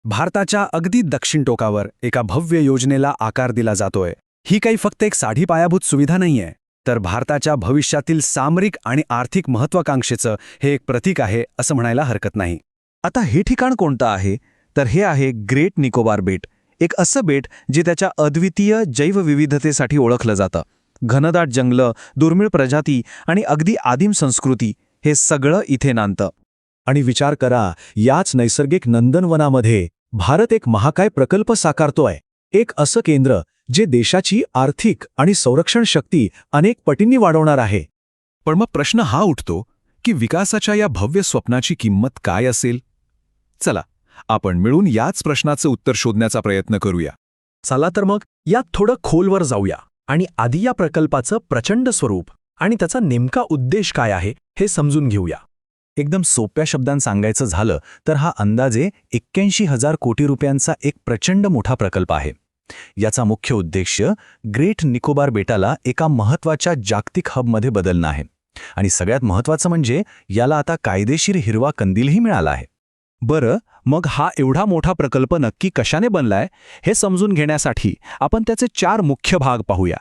भारताच्या अगदी दक्षिण टोकावर एका भव्य योजनेला आकार दिला जातोय. ही काही फक्त एक साधी पायाभूत सुविधा नाहीये, तर भारताच्या भविष्यातील सामरिक आणि आर्थिक महत्त्वाकांक्षेचं हे एक प्रतीक आहे असं म्हणायला हरकत नाही. आता हे ठिकाण कोणतं आहे? तर हे आहे ग्रेट निकोबार बेट. एक असं बेट जे त्याच्या अद्वितीय जैवविविधतेसाठी ओळखलं जातं. घनदाट जंगलं, दुर्मिळ प्रजाती आणि अगदी आदिम संस्कृती हे सगळं इथे नांदतं. आणि विचार करा, याच नैसर्गिक नंदनवनामध्ये भारत एक महाकाय प्रकल्प साकारतोय. एक असं केंद्र जे देशाची आर्थिक आणि संरक्षण शक्ती अनेक पटींनी वाढवणार आहे. पण मग प्रश्न हा उठतो की विकासाच्या या भव्य स्वप्नाची किंमत काय असेल? चला, आपण मिळून याच प्रश्नाचं उत्तर शोधण्याचा प्रयत्न करूया. चला तर मग यात थोडं खोलवर जाऊया आणि आधी या प्रकल्पाचं प्रचंड स्वरूप आणि त्याचा नेमका उद्देश काय आहे हे समजून घेऊया. एकदम सोप्या शब्दांत सांगायचं झालं तर हा अंदाजे 81,000 कोटी रुपयांचा एक प्रचंड मोठा प्रकल्प आहे. याचा मुख्य उद्देश ग्रेट निकोबार बेटाला एका महत्त्वाच्या जागतिक हबमध्ये बदलणं आहे. आणि सगळ्यात महत्त्वाचं म्हणजे याला आता कायदेशीर हिरवा कंदीलही मिळाला आहे. बरं, मग हा एवढा मोठा प्रकल्प नक्की कशाने बनलाय हे समजून घेण्यासाठी आपण त्याचे 4 मुख्य भाग पाहूया.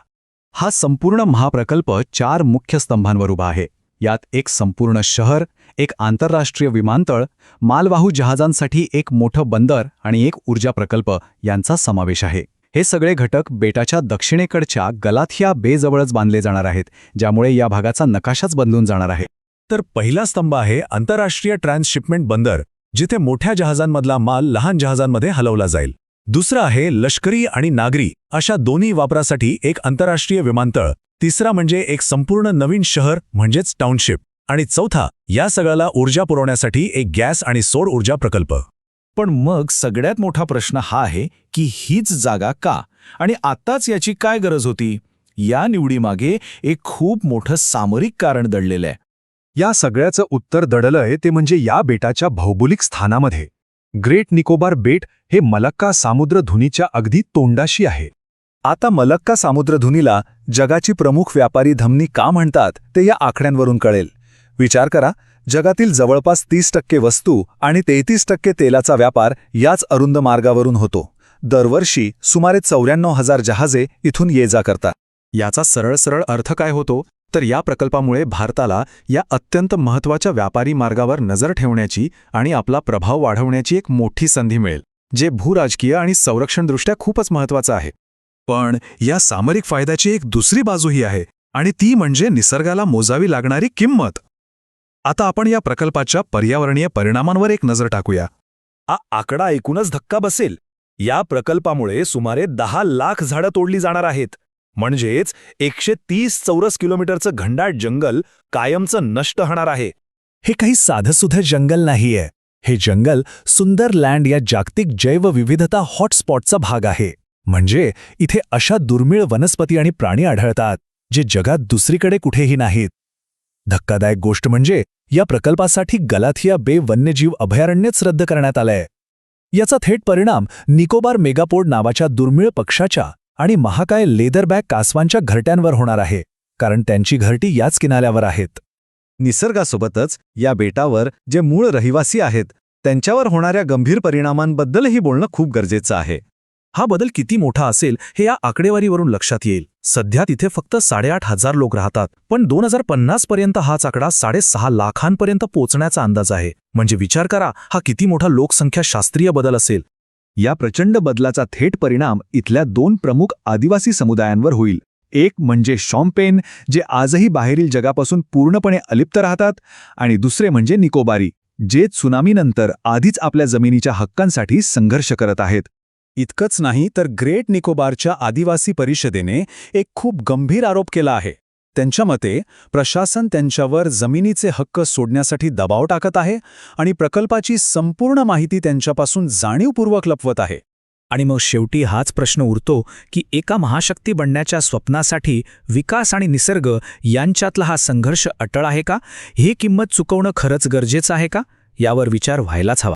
हा संपूर्ण महाप्रकल्प 4 मुख्य स्तंभांवर उभा आहे. यात एक संपूर्ण शहर, एक आंतरराष्ट्रीय विमानतळ, मालवाहू जहाजांसाठी एक मोठं बंदर आणि एक ऊर्जा प्रकल्प यांचा समावेश आहे. हे सगळे घटक बेटाच्या दक्षिणेकडच्या गलाथिया बेजवळच बांधले जाणार आहेत, ज्यामुळे या भागाचा नकाशाच बदलून जाणार आहे. तर पहिला स्तंभ आहे आंतरराष्ट्रीय ट्रान्सशिपमेंट बंदर, जिथे मोठ्या जहाजांमधला माल लहान जहाजांमध्ये हलवला जाईल. दुसरा आहे लष्करी आणि नागरी अशा दोन्ही वापरासाठी एक आंतरराष्ट्रीय विमानतळ. तिसरा म्हणजे एक संपूर्ण नवीन शहर म्हणजेच टाउनशिप. आणि चौथा, या सगळ्याला ऊर्जा पुरवण्यासाठी एक गॅस आणि सौर ऊर्जा प्रकल्प. पण मग सगळ्यात मोठा प्रश्न हा आहे की हीच जागा का आणि आत्ताच याची काय गरज होती? या निवडीमागे एक खूप मोठं सामरिक कारण दडलेलं आहे. या सगळ्याचं उत्तर दडलंय ते म्हणजे या बेटाच्या भौगोलिक स्थानामध्ये. ग्रेट निकोबार बेट हे मलक्का सामुद्रधुनीच्या अगदी तोंडाशी आहे. आता मलक्का सामुद्रधुनीला जगाची प्रमुख व्यापारी धमनी का म्हणतात ते या आकड्यांवरून कळेल. विचार करा, जगातील जवळपास 30% वस्तू आणि 33% तेलाचा व्यापार याच अरुंद मार्गावरून होतो. दरवर्षी सुमारे 94,000 जहाजे इथून ये-जा करतात. याचा सरळ अर्थ काय होतो? तर या प्रकल्पामुळे भारताला या अत्यंत महत्त्वाच्या व्यापारी मार्गावर नजर ठेवण्याची आणि आपला प्रभाव वाढवण्याची एक मोठी संधी मिळेल, जे भूराजकीय आणि संरक्षणदृष्ट्या खूपच महत्त्वाचं आहे. पण या सामरिक फायद्याची एक दुसरी बाजूही आहे, आणि ती म्हणजे निसर्गाला मोजावी लागणारी किंमत. आता आपण या प्रकल्पाच्या पर्यावरणीय परिणामांवर एक नजर टाकूया. हा आकडा ऐकूनच धक्का बसेल. या प्रकल्पामुळे सुमारे 10 लाख झाडं तोडली जाणार आहेत. म्हणजेच 130 चौरस किलोमीटरचं घनदाट जंगल कायमचं नष्ट होणार आहे. हे काही साधंसुधं जंगल नाहीये. हे जंगल सुंदर लँड या जागतिक जैवविविधता हॉटस्पॉटचा भाग आहे. म्हणजे इथे अशा दुर्मिळ वनस्पती आणि प्राणी आढळतात जे जगात दुसरीकडे कुठेही नाहीत. धक्कादायक गोष्ट म्हणजे या प्रकल्पासाठी गलाथिया बे वन्यजीव अभयारण्यच रद्द करण्यात आलंय. याचा थेट परिणाम निकोबार मेगापोड नावाच्या दुर्मिळ पक्षाच्या आणि महाकाय लेदरबॅक कासवांच्या घरट्यांवर होणार आहे, कारण त्यांची घरटी याच किनाऱ्यावर आहेत. निसर्गासोबतच या बेटावर जे मूळ रहिवासी आहेत त्यांच्यावर होणाऱ्या गंभीर परिणामांबद्दलही बोलणं खूप गरजेचं आहे. हा बदल किती मोठा असेल हे या आकडेवारीवरून लक्षात येईल. सध्या तिथे फक्त 8,500 लोक राहतात, पण 2050 पर्यंत हाच आकडा 6.5 लाखांपर्यंत पोहोचण्याचा अंदाज आहे. म्हणजे विचार करा, हा किती मोठा लोकसंख्या शास्त्रीय बदल असेल. या प्रचंड बदलाचा थेट परिणाम इथल्या 2 प्रमुख आदिवासी समुदायांवर होईल. एक म्हणजे शॉम्पेन, जे आजही बाहेरील जगापासून पूर्णपणे अलिप्त राहतात, आणि दुसरे म्हणजे निकोबारी, जे त्सुनामीनंतर आधीच आपल्या जमिनीच्या हक्कांसाठी संघर्ष करत आहेत. इतकंच नाही तर ग्रेट निकोबारच्या आदिवासी परिषदेने एक खूप गंभीर आरोप केला आहे. त्यांच्या मते प्रशासन त्यांच्यावर जमिनीचे हक्क सोडण्यासाठी दबाव टाकत आहे आणि प्रकल्पाची संपूर्ण माहिती त्यांच्यापासून जाणीवपूर्वक लपवत आहे. आणि मग शेवटी हाच प्रश्न उरतो की एका महाशक्ती बनण्याच्या स्वप्नासाठी विकास आणि निसर्ग यांच्यातला हा संघर्ष अटळ आहे का? ही किंमत चुकवणं खरंच गरजेचं आहे का? यावर विचार व्हायलाच हवा.